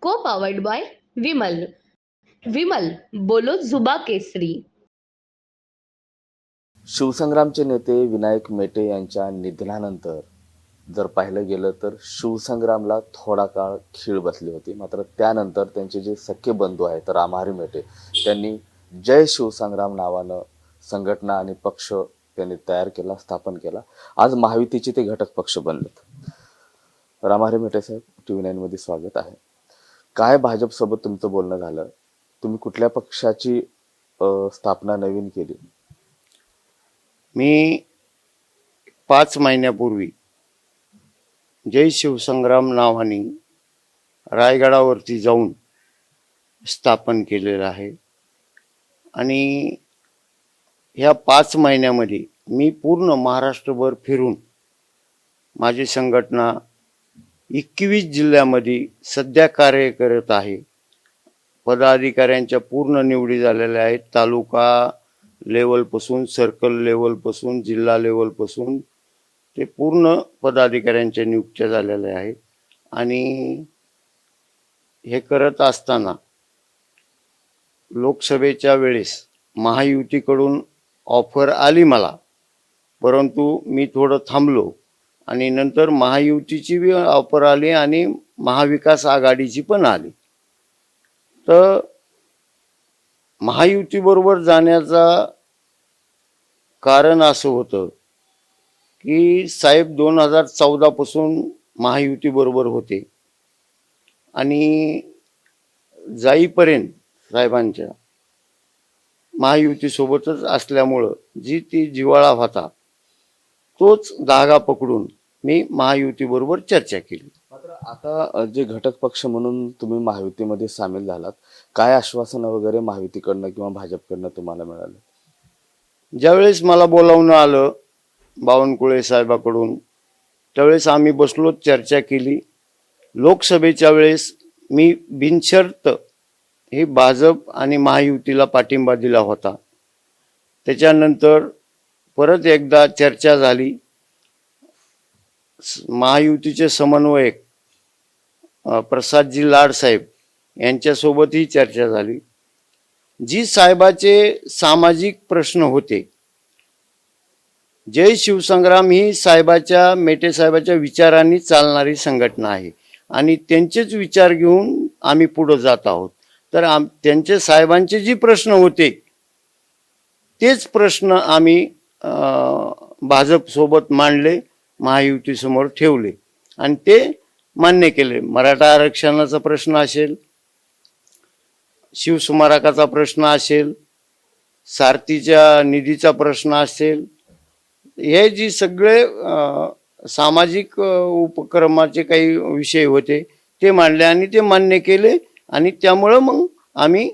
को powered by Vimal. Vimal बोलो जुबा केसरी. शिवसंग्रामचे नेते विनायक मेटे यांच्या निधनानंतर जर पाहिलं गेलं तर शिवसंग्रामला थोडा काळ खीळ बसली होती. मात्र त्यानंतर त्यांचे जे सख्खे बंधू आहेत रामहरी मेटे, त्यांनी जय शिवसंग्राम नावानं संघटना आणि पक्ष त्यांनी तयार केला, स्थापन केला. आज महायुतीचे ते घटक पक्ष बनलेत. रामहरी मेटे साहेब, TV9 मध्ये स्वागत आहे. काय भाजपसोबत तुमचं बोलणं झालं? तुम्ही कुठल्या पक्षाची स्थापना नवीन केली? मी 5 महिन्यापूर्वी जय शिवसंग्राम नावाने रायगडावरती जाऊन स्थापन केलेलं आहे. आणि ह्या 5 महिन्यामध्ये मी पूर्ण महाराष्ट्रभर फिरून माझी संघटना 21 जिल्ह्यामध्ये सध्या कार्य करत आहे. पदाधिकाऱ्यांच्या पूर्ण निवडी झालेल्या आहेत. तालुका लेवलपासून, सर्कल लेवलपासून, जिल्हा लेवलपासून ते पूर्ण पदाधिकाऱ्यांच्या नियुक्त्या झालेल्या आहेत. आणि हे करत असताना लोकसभेच्या वेळेस महायुतीकडून ऑफर आली मला, परंतु मी थोडं थांबलो. आणि नंतर महायुतीची बी ऑफर आली आणि महाविकास आघाडीची पण आली. तर महायुतीबरोबर जाण्याचा कारण असं होतं की साहेब 2014 पासून महायुती बरोबर होते आणि जाईपर्यंत साहेबांच्या महायुतीसोबतच असल्यामुळं जी ती जिव्हाळा होता तोच धागा पकडून मी महायुतीबरोबर चर्चा केली. मात्र आता जे घटक पक्ष म्हणून तुम्ही महायुतीमध्ये सामील झालात, काय आश्वासनं वगैरे महायुतीकडनं किंवा भाजपकडनं तुम्हाला मिळालं? ज्यावेळेस मला बोलावणं आलं बावनकुळे साहेबाकडून, त्यावेळेस आम्ही बसलो, चर्चा केली. लोकसभेच्या वेळेस मी बिनशर्त हे भाजप आणि महायुतीला पाठिंबा दिला होता. त्याच्यानंतर परत एकदा चर्चा झाली. महायुतीचे समन्वयक प्रसादजी लाड साहेब यांच्यासोबतही चर्चा झाली. जी साहेबाचे सामाजिक प्रश्न होते, जय शिवसंग्राम ही साहेबाच्या, मेटे साहेबाच्या विचारांनी चालणारी संघटना आहे आणि त्यांचेच विचार घेऊन आम्ही पुढे जात आहोत. तर त्यांचे साहेबांचे जे प्रश्न होते तेच प्रश्न आम्ही भाजपसोबत मांडले, महायुतीसमोर ठेवले आणि ते मान्य केले. मराठा आरक्षणाचा प्रश्न असेल, शिवस्मारकाचा प्रश्न असेल, सारथीच्या निधीचा प्रश्न असेल, हे जे सगळे सामाजिक उपक्रमाचे काही विषय होते ते मांडले आणि ते मान्य केले. आणि त्यामुळं मग आम्ही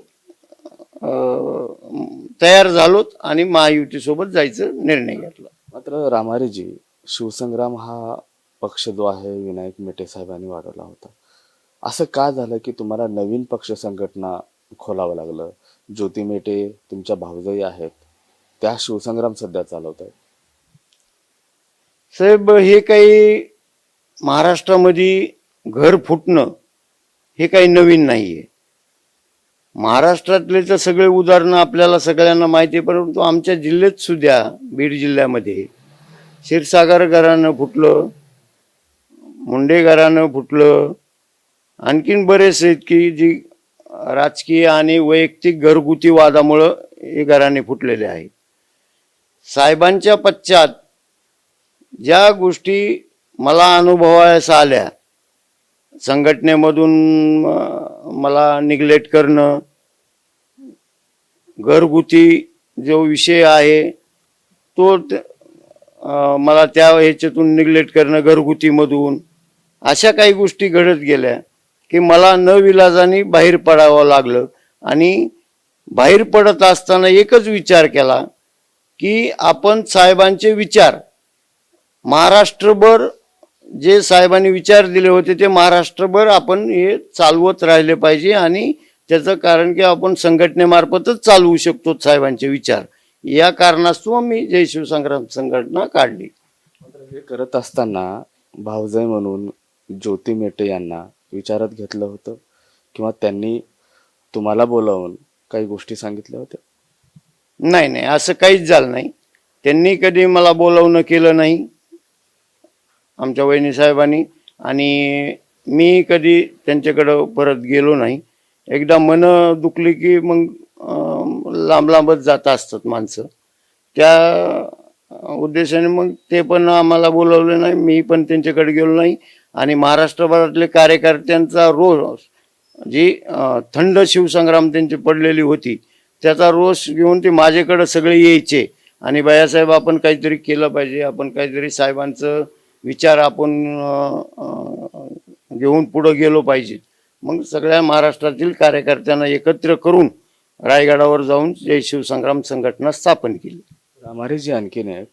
तयार झालोत आणि महायुतीसोबत जायचा निर्णय घेतला. मात्र रामहरीजी, शिवसंग्राम हा पक्ष जो आहे विनायक मेटे साहेबांनी वाढवला होता. असं का झालं की तुम्हाला नवीन पक्ष संघटना खोलावं लागलं? ज्योती मेटे तुमच्या भावजाई आहेत, त्या शिवसंग्राम सध्या चालवत आहेत. साहेब, हे काही महाराष्ट्रामध्ये घर फुटणं हे काही नवीन नाहीये. महाराष्ट्रातले तर सगळे उदाहरणं आपल्याला सगळ्यांना माहिती आहे, परंतु आमच्या जिल्ह्यात सुद्धा, बीड जिल्ह्यामध्ये क्षीरसागर घराणं फुटलं, मुंडे घराणं फुटलं, आणखीन बरेच आहेत की जी राजकीय आणि वैयक्तिक घरगुती वादामुळं हे घराणे फुटलेले आहेत. साहेबांच्या पश्चात ज्या गोष्टी मला अनुभवायस आल्या, संघटनेमधून मला निग्लेक्ट करणं, घरगुती जो विषय आहे तो मला त्या ह्याच्यातून निग्लेक्ट करणं, घरगुतीमधून अशा काही गोष्टी घडत गेल्या की मला नविलाजाने बाहेर पडावं लागलं. आणि बाहेर पडत असताना एकच विचार केला की आपण साहेबांचे विचार महाराष्ट्रभर, जे साहेबांनी विचार दिले होते ते महाराष्ट्रभर आपण हे चालवत राहिले पाहिजे. आणि त्याचं कारण की आपण संघटनेमार्फतच चालवू शकतो साहेबांचे विचार. या कारणास्तव मी जय शिवसंग्राम संघटना काढली. हे करत असताना भावजाई म्हणून ज्योती मेटे यांना विचारात घेतलं होतं किंवा त्यांनी तुम्हाला बोलावून काही गोष्टी सांगितल्या होत्या? नाही नाही, असं काहीच झालं नाही. त्यांनी कधी मला बोलावणं केलं नाही आमच्या वहिनी साहेबांनी, आणि मी कधी त्यांच्याकडं परत गेलो नाही. एकदा मन दुखली की मग लांब लांबच जात असतात माणसं. त्या उद्देशाने मग ते पण आम्हाला बोलवलं नाही, मी पण त्यांच्याकडे गेलो नाही. आणि महाराष्ट्रभरातले कार्यकर्त्यांचा रोष, जी थंड शिवसंग्राम त्यांची पडलेली होती, त्याचा रोष घेऊन ते माझ्याकडे सगळे यायचे आणि बायासाहेब आपण काहीतरी केलं पाहिजे, आपण काहीतरी साहेबांचं विचार आपण घेऊन पुढं गेलो पाहिजे. मग सगळ्या महाराष्ट्रातील कार्यकर्त्यांना एकत्र करून रायगडावर जाऊन जय शिवसंग्राम संघटना स्थापन केली. रामारीजी आणखीन एक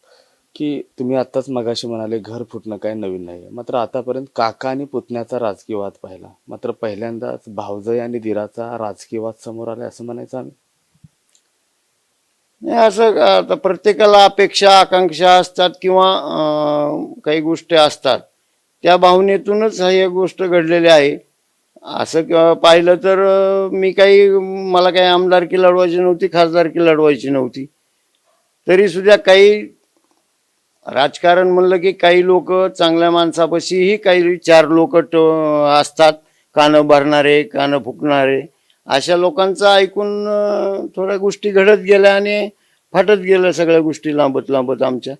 की तुम्ही आत्ताच मगाशी म्हणाले घर फुटणं काय नवीन नाही, मात्र आतापर्यंत काका आणि पुतण्याचा राजकीय वाद पाहिला, मात्र पहिल्यांदाच भावजय आणि दिराचा राजकीय वाद समोर आलाय असं म्हणायचं आम्ही? नाही, असं आता प्रत्येकाला अपेक्षा आकांक्षा असतात किंवा काही गोष्टी असतात, त्या भावनेतूनच ही गोष्ट घडलेली आहे. असं पाहिलं तर मला काही आमदारकी लढवायची नव्हती, खासदारकी लढवायची नव्हती. तरी सुद्धा काही राजकारण म्हणलं की काही लोक चांगल्या माणसापाशीही काही चार लोक असतात, कानं भरणारे कानं फुकणारे. अशा लोकांचं ऐकून थोड्या गोष्टी घडत गेल्या आणि फाटत गेल्या सगळ्या गोष्टी लांबत लांबत. आमच्या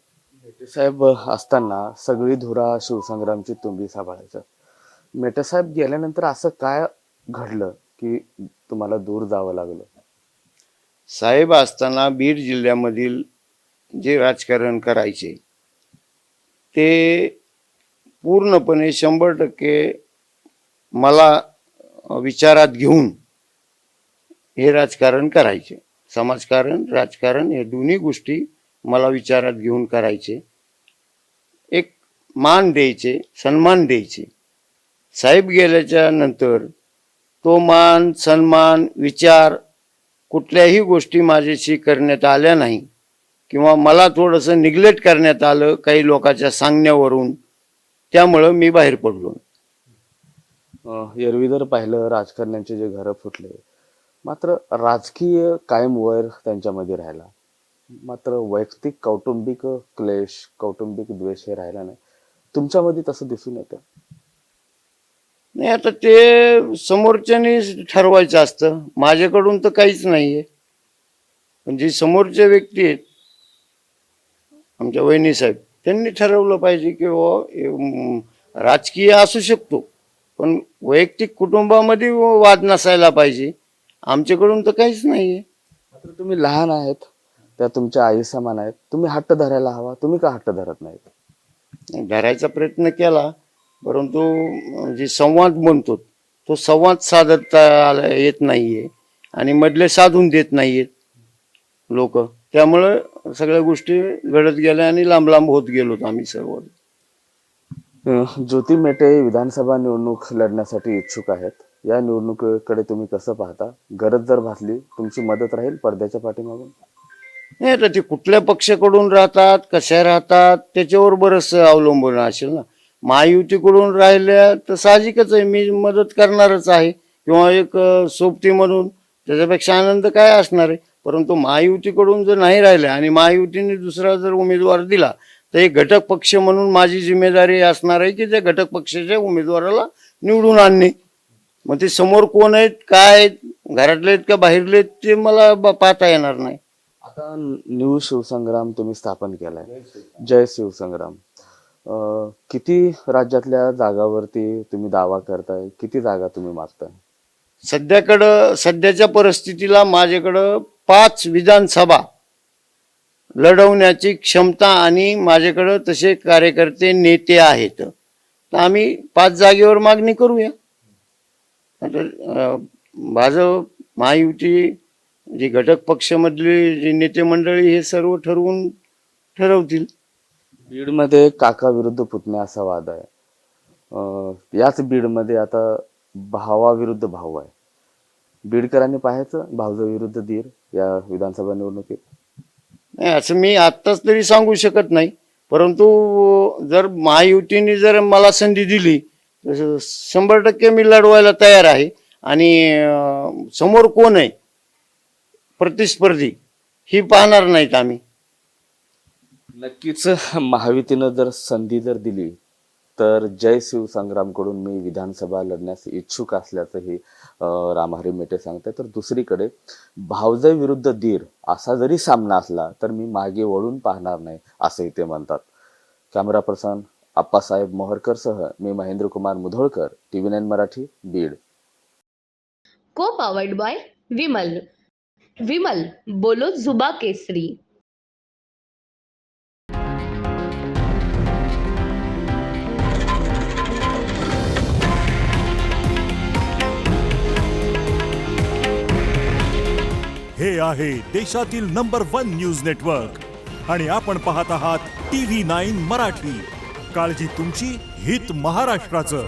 मेटेसाहेब असताना सगळी धुरा शिवसंग्रामची तुम्ही सांभाळायचं. मेटेसाहेब गेल्यानंतर असं काय घडलं की तुम्हाला दूर जावं लागलं? साहेब असताना बीड जिल्ह्यामधील जे राजकारण करायचे ते पूर्णपणे 100% मला विचारात घेऊन हे राजकारण करायचे. समाजकारण राजकारण हे दोन्ही गोष्टी मला विचारात घेऊन करायचे. एक मान द्यायचे, सन्मान द्यायचे. साहेब गेल्याच्या नंतर तो मान सन्मान विचार कुठल्याही गोष्टी माझ्याशी करण्यात आल्या नाही किंवा मला थोडंसं निग्लेक्ट करण्यात आलं काही लोकांच्या सांगण्यावरून. त्यामुळं मी बाहेर पडलो. एरवी जर पाहिलं राजकारण्यांचे जे घरं फुटले, मात्र राजकीय कायम वैर त्यांच्यामध्ये राहिला, मात्र वैयक्तिक कौटुंबिक क्लेश कौटुंबिक द्वेष हे राहिला नाही. तुमच्यामध्ये तसं दिसून येतं? नाही, आता ते समोरच्याने ठरवायचं असतं. माझ्याकडून तर काहीच नाहीये. पण जी समोरच्या व्यक्ती आहेत आमच्या वहिनी साहेब, त्यांनी ठरवलं पाहिजे की राजकीय असू शकतो पण वैयक्तिक कुटुंबामध्ये वाद नसायला पाहिजे. आमच्याकडून तर काहीच नाहीये. मात्र तुम्ही लहान आहेत, त्या तुमच्या आई समान आहेत, तुम्ही हट्ट धरायला हवा. तुम्ही का हट्ट धरत नाहीत? धरायचा प्रयत्न केला, परंतु जे संवाद म्हणतो तो संवाद साधता येत नाहीये आणि मधले साधून देत नाहीयेत लोक. त्यामुळं सगळ्या गोष्टी घडत गेल्या आणि लांब लांब होत गेलो आम्ही सर्व. ज्योती मेटे विधानसभा निवडणूक लढण्यासाठी इच्छुक आहेत. या निवडणुकीकडे तुम्ही कसं पाहता? गरज जर भासली तुमची मदत राहील पडद्याच्या पाठीमागून? नाही, आता ते कुठल्या पक्षाकडून राहतात कशा राहतात त्याच्यावर बरंच अवलंबून असेल ना. महायुतीकडून राहिल्या तर साहजिकच आहे, मी मदत करणारच आहे किंवा एक सोबती म्हणून त्याच्यापेक्षा आनंद काय असणार आहे. परंतु महायुतीकडून जर नाही राहिल्या आणि महायुतीने दुसरा जर उमेदवार दिला तर एक घटक पक्ष म्हणून माझी जिम्मेदारी असणार आहे की त्या घटक पक्षाच्या उमेदवाराला निवडून आणणे. मग ते समोर कोण आहेत काय आहेत, घरातले आहेत का बाहेरले आहेत, ते मला पाहता येणार नाही. आता न्यू शिवसंग्राम तुम्ही स्थापन केलाय, जय शिवसंग्राम. किती राज्यातल्या जागावरती तुम्ही दावा करताय? किती जागा तुम्ही मागताय? सध्याच्या परिस्थितीला माझ्याकडं 5 विधानसभा लढवण्याची क्षमता आणि माझ्याकडं तसे कार्यकर्ते नेते आहेत. तर आम्ही 5 जागेवर मागणी करूया. आता भाजप महायुती जी घटक पक्षामधली जी नेते मंडळी हे सर्व ठरवतील. बीडमध्ये काका विरुद्ध पुतण्या असा वाद आहे. याच बीडमध्ये आता भावाविरुद्ध भाऊ आहे. बीडकरांनी पाहायचं भावजा विरुद्ध दीर या विधानसभा निवडणुकीत? नाही, असं मी आत्ताच तरी सांगू शकत नाही. परंतु जर महायुतीने जर मला संधी दिली तर 100% मी लढवायला तयार आहे. आणि समोर कोण आहे प्रतिस्पर्धी ही पाहणार नाहीत आम्ही. नक्कीच महायुतीनं जर संधी जर दिली तर जय शिवसंग्रामकडून मी विधानसभा लढण्यास इच्छुक असल्याचंही रामहरी मेटे सांगताय. तर दुसरीकडे भावजय विरुद्ध धीर असा जरी सामना असला तर मी मागे वळून पाहणार नाही असंही ते म्हणतात. कॅमेरा पर्सन आप्पासाहेब मोहरकर सह मी महेंद्र कुमार मुधोळकर, TV9 मराठी, बीड. को पावर्ड बाय विमल. विमल बोलो जुबा केसरी. हे आहे देशातील नंबर 1 न्यूज नेटवर्क आणि आपण पाहत आहात TV9 मराठी. काळजी तुमची, हित महाराष्ट्राचं.